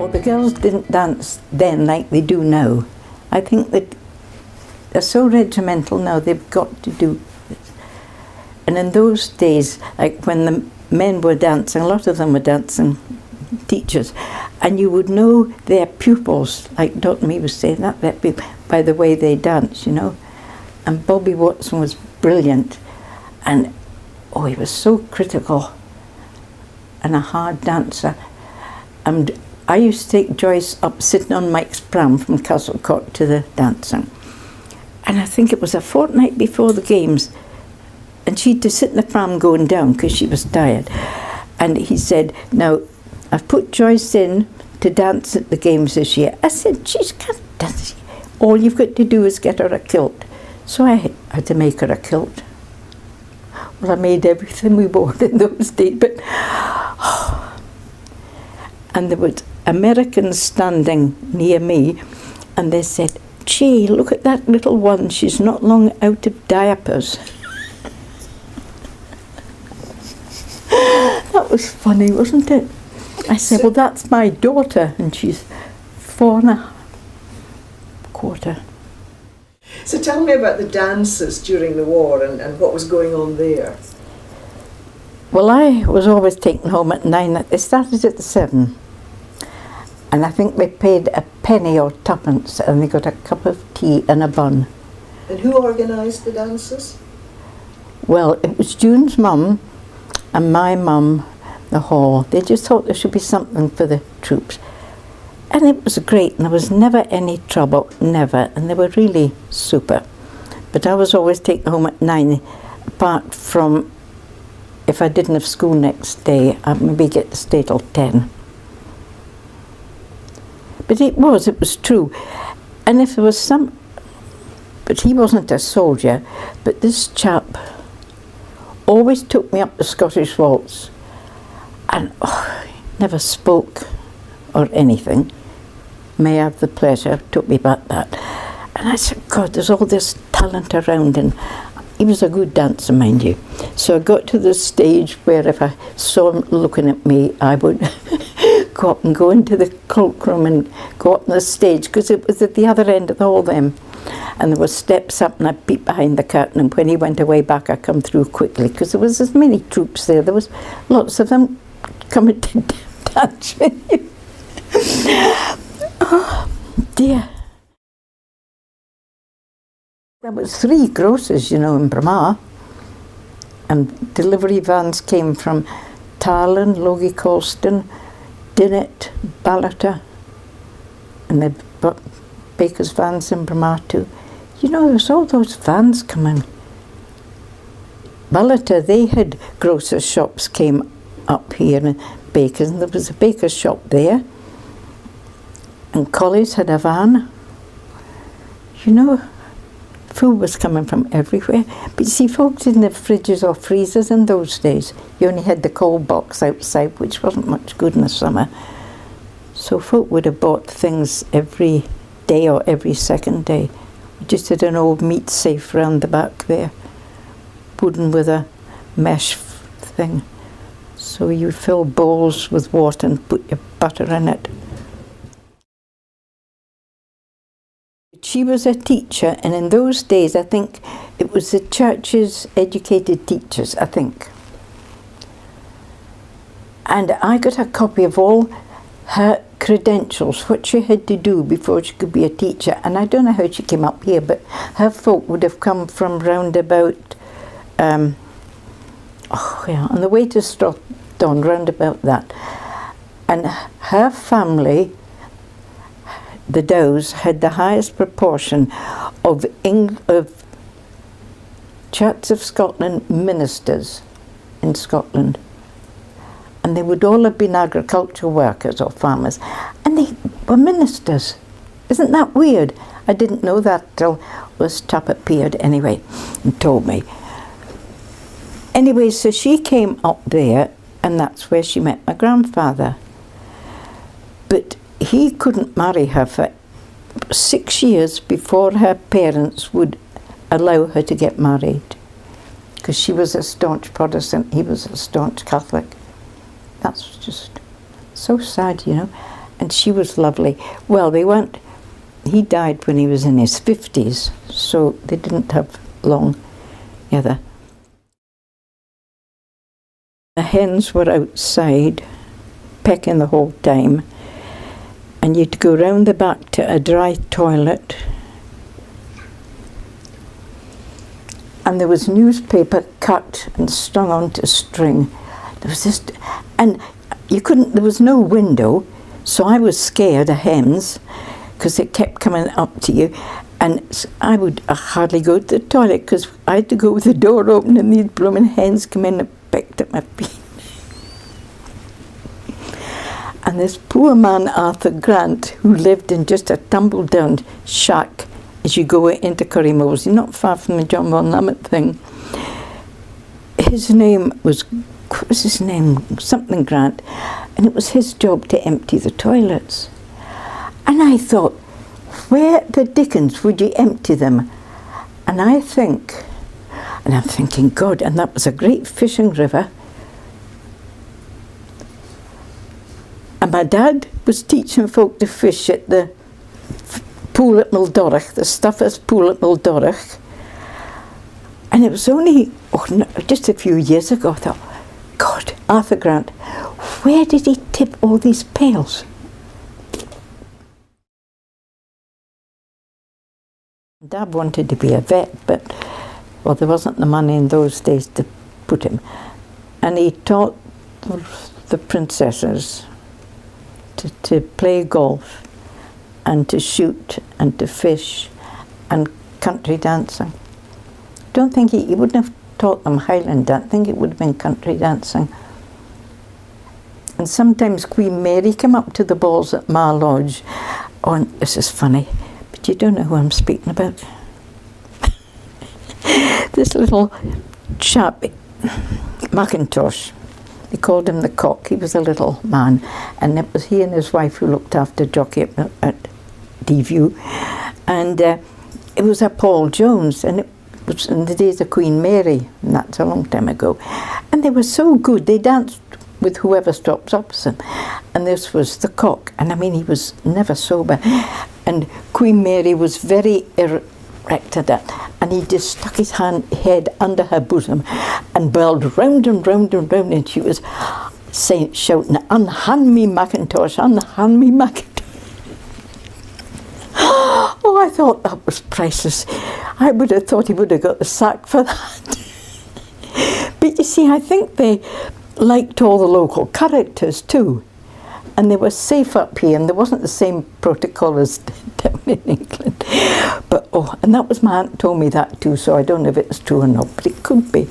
Well, the girls didn't dance then like they do now. I think that they're so regimental now, they've got to do this. And in those days, like when the men were dancing, a lot of them were dancing teachers, and you would know their pupils, like Dr. Me was saying that, by the way they dance, you know. And Bobby Watson was brilliant, and oh, he was so critical and a hard dancer. And I used to take Joyce up sitting on Mike's pram from Castlecourt to the dancing. And I think it was a fortnight before the games, and she'd to sit in the pram going down because she was tired. And he said, "Now, I've put Joyce in to dance at the games this year." I said, "She's can't dance. All you've got to do is get her a kilt." So I had to make her a kilt. Well, I made everything we wore in those days, but and there was Americans standing near me, and they said, "Gee, look at that little one, she's not long out of diapers." That was funny, wasn't it? I said, "Well, that's my daughter, and she's 4.25. So tell me about the dances during the war and what was going on there. Well, I was always taken home at 9. They started at 7. And I think they paid a penny or twopence, and they got a cup of tea and a bun. And who organised the dances? Well, it was June's mum and my mum, the hall. They just thought there should be something for the troops. And it was great, and there was never any trouble, never. And they were really super. But I was always taken home at 9, apart from if I didn't have school next day, I'd maybe get to stay till 10. But it was true. And if there was but he wasn't a soldier, but this chap always took me up the Scottish waltz, and never spoke or anything. May I have the pleasure, took me back that. And I said, God, there's all this talent around, and he was a good dancer, mind you. So I got to the stage where if I saw him looking at me, I would go up and go into the cloakroom and go up on the stage, because it was at the other end of the hall then. And there were steps up, and I peeped behind the curtain, and when he went away back, I come through quickly, because there was as many troops there. There was lots of them coming to dance with you. Oh, dear. There was 3 grocers, you know, in Braemar, and delivery vans came from Tarlin, Logie Colston, Dinnet, Ballater, and they brought bakers' vans in Braemar too. You know, there was all those vans coming. Ballater, they had grocers' shops came up here, and bakers, and there was a baker's shop there. And Collie's had a van. You know, food was coming from everywhere. But you see, folks didn't have fridges or freezers in those days. You only had the cold box outside, which wasn't much good in the summer. So folk would have bought things every day or every second day. We just had an old meat safe round the back there, wooden with a mesh thing. So you fill bowls with water and put your butter in it. She was a teacher, and in those days, I think it was the church's educated teachers, I think. And I got a copy of all her credentials, what she had to do before she could be a teacher. And I don't know how she came up here, but her folk would have come from round about, on the way to Stratton, round about that. And her family, the Dowes, had the highest proportion of Church of Scotland ministers in Scotland. And they would all have been agricultural workers or farmers. And they were ministers. Isn't that weird? I didn't know that till this chap appeared anyway and told me. Anyway, so she came up there, and that's where she met my grandfather. But he couldn't marry her for 6 years before her parents would allow her to get married, because she was a staunch Protestant, he was a staunch Catholic. That's just so sad, you know. and she was lovely. Well, he died when he was in his 50s, so they didn't have long together. The hens were outside, pecking the whole time, and you'd go round the back to a dry toilet, and there was newspaper cut and strung onto string. There was this, and there was no window, so I was scared of hens, because it kept coming up to you, and I would hardly go to the toilet, because I had to go with the door open, and these blooming hens come in and picked at my feet. And this poor man, Arthur Grant, who lived in just a tumble-down shack as you go into Currymolesey, not far from the John Von Lammett thing. His name was, what was his name? Something Grant. And it was his job to empty the toilets. And I thought, where the dickens would you empty them? And I'm thinking, God, and that was a great fishing river. And my dad was teaching folk to fish at the pool at Mildorach, the Stuffers pool at Mildorach. And it was only, just a few years ago, I thought, God, Arthur Grant, where did he tip all these pails? Dad wanted to be a vet, but, well, there wasn't the money in those days to put him. And he taught the princesses to play golf and to shoot and to fish and country dancing. Don't think he wouldn't have taught them Highland dance. I think it would have been country dancing. And sometimes Queen Mary came up to the balls at Mar Lodge. Oh, and this is funny, but you don't know who I'm speaking about. This little chap, Mackintosh, they called him the Cock. He was a little man, and it was he and his wife who looked after Jockey at D-View. And it was a Paul Jones, and it was in the days of Queen Mary, and that's a long time ago. And they were so good, they danced with whoever stops opposite. And this was the Cock, and I mean, he was never sober. And Queen Mary was very erect at that, and he just stuck his head under her bosom and whirled round and round and round, and she was shouting, "Unhand me, Mackintosh, unhand me, Mackintosh." Oh, I thought that was priceless. I would have thought he would have got the sack for that. But you see, I think they liked all the local characters too, and they were safe up here, and there wasn't the same protocol as down in England. But and that was my aunt told me that too, so I don't know if it's true or not, but it could be.